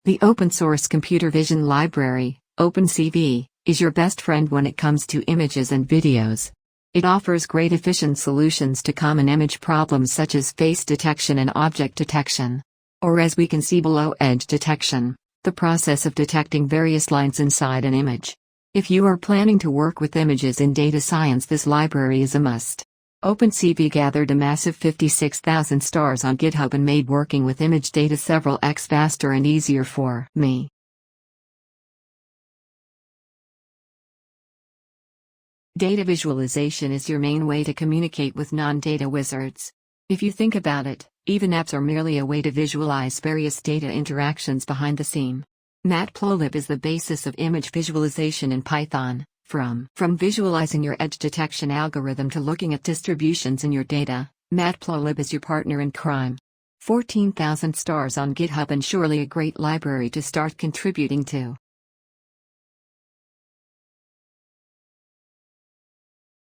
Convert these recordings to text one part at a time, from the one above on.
The open-source computer vision library, OpenCV, is your best friend when it comes to images and videos. It offers great efficient solutions to common image problems such as face detection and object detection. Or as we can see below, edge detection, the process of detecting various lines inside an image. If you are planning to work with images in data science, this library is a must. OpenCV gathered a massive 56,000 stars on GitHub and made working with image data several x faster and easier for me. Data visualization is your main way to communicate with non-data wizards. If you think about it, even apps are merely a way to visualize various data interactions behind the scene. Matplotlib is the basis of image visualization in Python. From visualizing your edge detection algorithm to looking at distributions in your data, Matplotlib is your partner in crime. 14,000 stars on GitHub and surely a great library to start contributing to.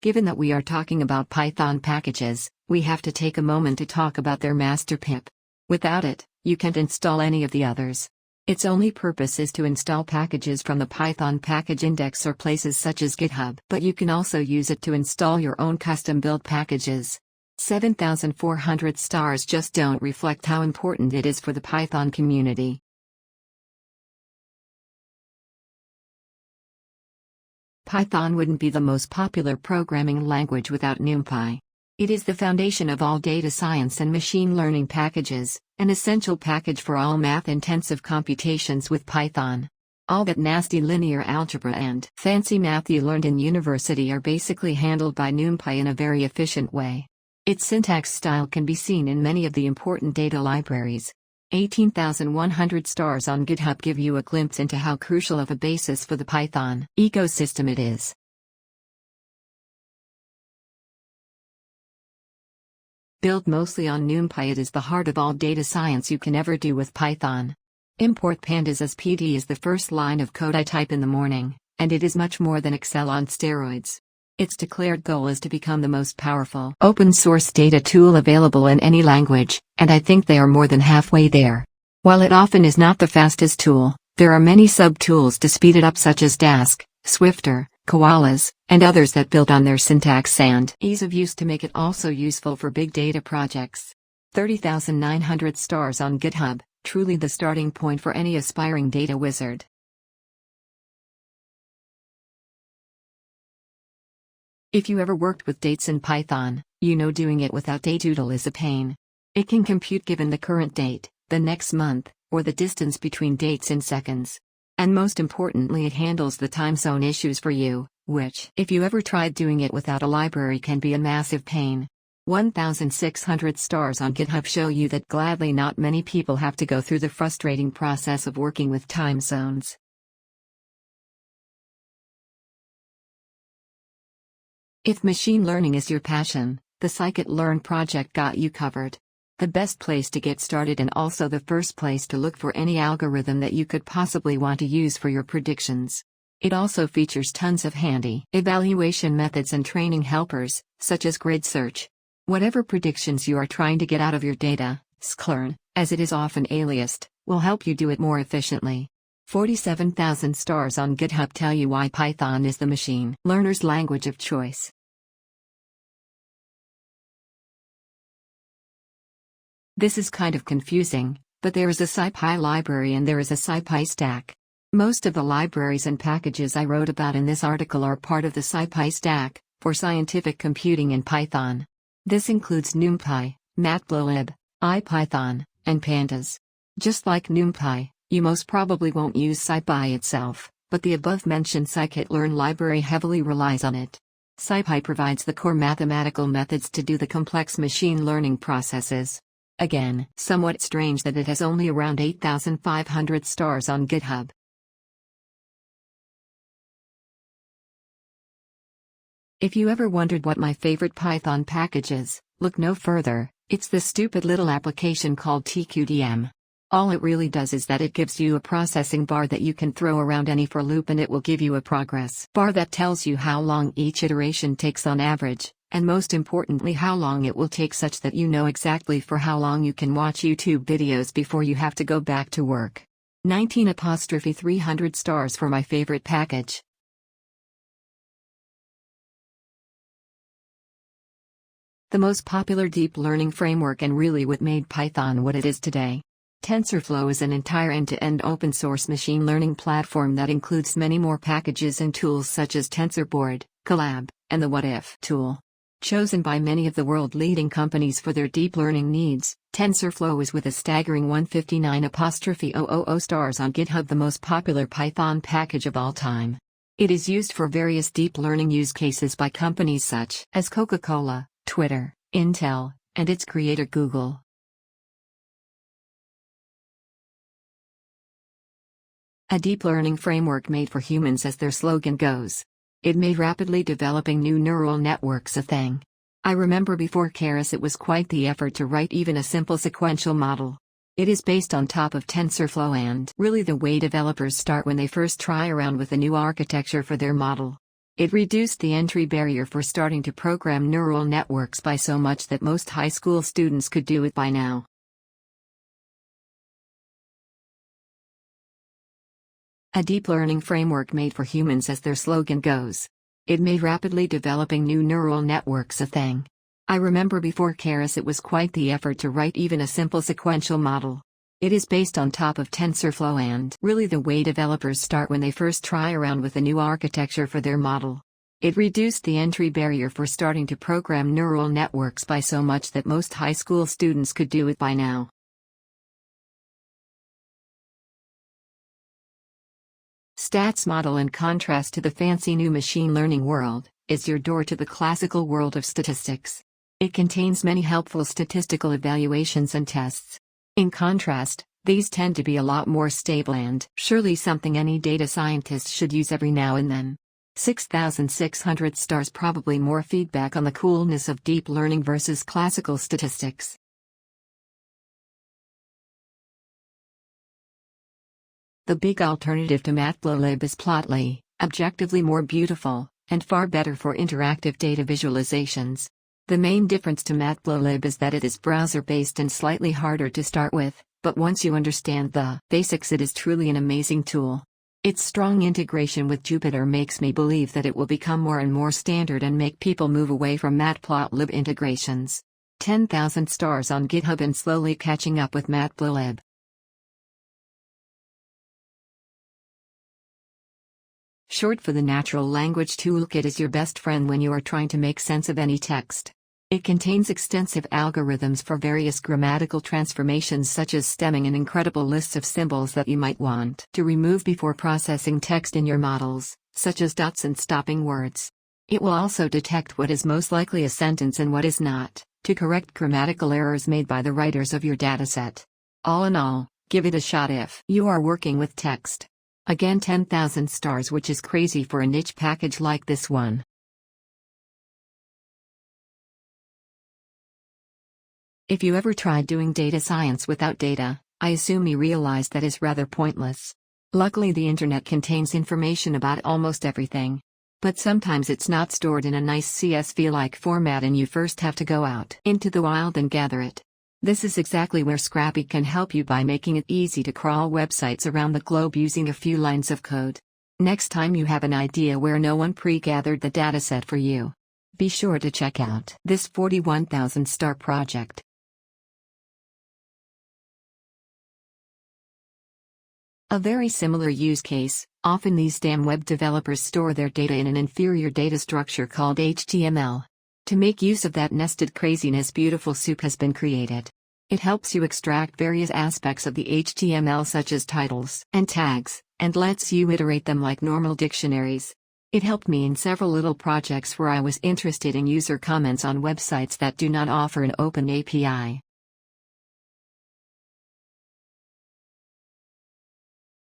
Given that we are talking about Python packages, we have to take a moment to talk about their master pip. Without it, you can't install any of the others. Its only purpose is to install packages from the Python package index or places such as GitHub. But you can also use it to install your own custom-built packages. 7,400 stars just don't reflect how important it is for the Python community. Python wouldn't be the most popular programming language without Numpy. It is the foundation of all data science and machine learning packages, an essential package for all math-intensive computations with Python. All that nasty linear algebra and fancy math you learned in university are basically handled by Numpy in a very efficient way. Its syntax style can be seen in many of the important data libraries. 18,100 stars on GitHub give you a glimpse into how crucial of a basis for the Python ecosystem it is. Built mostly on Numpy, it is the heart of all data science you can ever do with Python. Import Pandas as PD is the first line of code I type in the morning, and it is much more than Excel on steroids. Its declared goal is to become the most powerful open-source data tool available in any language, and I think they are more than halfway there. While it often is not the fastest tool, there are many sub-tools to speed it up such as Dask, Swifter, Koalas, and others that build on their syntax and ease of use to make it also useful for big data projects. 30,900 stars on GitHub, truly the starting point for any aspiring data wizard. If you ever worked with dates in Python, you know doing it without datedoodle is a pain. It can compute given the current date, the next month, or the distance between dates in seconds. And most importantly, it handles the time zone issues for you, which, if you ever tried doing it without a library, can be a massive pain. 1,600 stars on GitHub show you that gladly not many people have to go through the frustrating process of working with time zones. If machine learning is your passion, the scikit-learn project got you covered. The best place to get started and also the first place to look for any algorithm that you could possibly want to use for your predictions. It also features tons of handy evaluation methods and training helpers, such as grid search. Whatever predictions you are trying to get out of your data, scikit-learn, as it is often aliased, will help you do it more efficiently. 47,000 stars on GitHub tell you why Python is the machine learner's language of choice. This is kind of confusing, but there is a SciPy library and there is a SciPy stack. Most of the libraries and packages I wrote about in this article are part of the SciPy stack, for scientific computing in Python. This includes Numpy, Matplotlib, IPython, and Pandas. Just like Numpy, you most probably won't use SciPy itself, but the above-mentioned scikit-learn library heavily relies on it. SciPy provides the core mathematical methods to do the complex machine learning processes. Again, somewhat strange that it has only around 8,500 stars on GitHub. If you ever wondered what my favorite Python package is, look no further, it's this stupid little application called TQDM. All it really does is that it gives you a processing bar that you can throw around any for loop and it will give you a progress bar that tells you how long each iteration takes on average, and most importantly how long it will take, such that you know exactly for how long you can watch YouTube videos before you have to go back to work. 19,300 stars for my favorite package. The most popular deep learning framework and really what made Python what it is today. Tensorflow is an entire end-to-end open-source machine learning platform that includes many more packages and tools such as TensorBoard, Colab, and the What-If tool. Chosen by many of the world-leading companies for their deep learning needs, TensorFlow is with a staggering 159,000 stars on GitHub the most popular Python package of all time. It is used for various deep learning use cases by companies such as Coca-Cola, Twitter, Intel, and its creator Google. A deep learning framework made for humans, as their slogan goes. It made rapidly developing new neural networks a thing. I remember before Keras it was quite the effort to write even a simple sequential model. It is based on top of TensorFlow and really the way developers start when they first try around with a new architecture for their model. It reduced the entry barrier for starting to program neural networks by so much that most high school students could do it by now. A deep learning framework made for humans, as their slogan goes. It made rapidly developing new neural networks a thing. I remember before Keras it was quite the effort to write even a simple sequential model. It is based on top of TensorFlow and really the way developers start when they first try around with a new architecture for their model. It reduced the entry barrier for starting to program neural networks by so much that most high school students could do it by now. Stats model, in contrast to the fancy new machine learning world, is your door to the classical world of statistics. It contains many helpful statistical evaluations and tests. In contrast, these tend to be a lot more stable and surely something any data scientist should use every now and then. 6,600 stars. Probably more feedback on the coolness of deep learning versus classical statistics. The big alternative to Matplotlib is Plotly, objectively more beautiful, and far better for interactive data visualizations. The main difference to Matplotlib is that it is browser-based and slightly harder to start with, but once you understand the basics it is truly an amazing tool. Its strong integration with Jupyter makes me believe that it will become more and more standard and make people move away from Matplotlib integrations. 10,000 stars on GitHub and slowly catching up with Matplotlib. Short for the Natural Language Toolkit is your best friend when you are trying to make sense of any text. It contains extensive algorithms for various grammatical transformations such as stemming and incredible lists of symbols that you might want to remove before processing text in your models, such as dots and stopping words. It will also detect what is most likely a sentence and what is not, to correct grammatical errors made by the writers of your dataset. All in all, give it a shot if you are working with text. Again, 10,000 stars, which is crazy for a niche package like this one. If you ever tried doing data science without data, I assume you realize that is rather pointless. Luckily, the internet contains information about almost everything. But sometimes it's not stored in a nice CSV-like format and you first have to go out into the wild and gather it. This is exactly where Scrappy can help you by making it easy to crawl websites around the globe using a few lines of code. Next time you have an idea where no one pre-gathered the dataset for you, be sure to check out this 41,000 star project. A very similar use case. Often these damn web developers store their data in an inferior data structure called HTML. To make use of that nested craziness, beautiful soup has been created. It helps you extract various aspects of the HTML such as titles and tags, and lets you iterate them like normal dictionaries. It helped me in several little projects where I was interested in user comments on websites that do not offer an open API.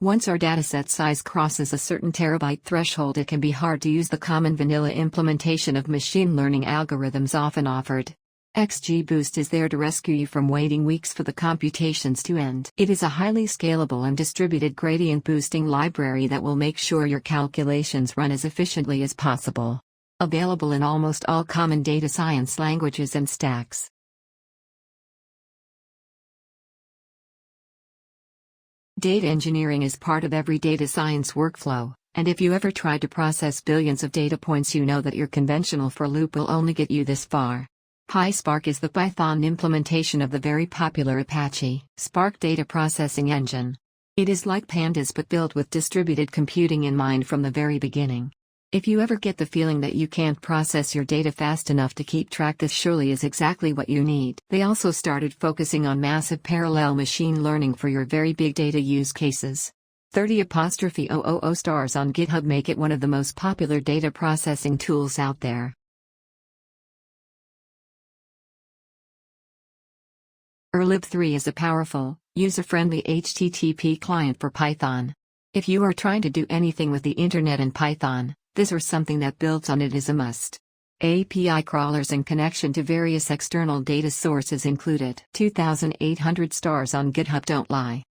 Once our dataset size crosses a certain terabyte threshold, it can be hard to use the common vanilla implementation of machine learning algorithms often offered. XGBoost is there to rescue you from waiting weeks for the computations to end. It is a highly scalable and distributed gradient boosting library that will make sure your calculations run as efficiently as possible. Available in almost all common data science languages and stacks. Data engineering is part of every data science workflow, and if you ever tried to process billions of data points, you know that your conventional for loop will only get you this far. PySpark is the Python implementation of the very popular Apache Spark data processing engine. It is like Pandas but built with distributed computing in mind from the very beginning. If you ever get the feeling that you can't process your data fast enough to keep track, this surely is exactly what you need. They also started focusing on massive parallel machine learning for your very big data use cases. 30,000 stars on GitHub make it one of the most popular data processing tools out there. Erlib3 is a powerful, user-friendly HTTP client for Python. If you are trying to do anything with the internet in Python, this or something that builds on it is a must. API crawlers and connection to various external data sources included. 2,800 stars on GitHub. Don't lie.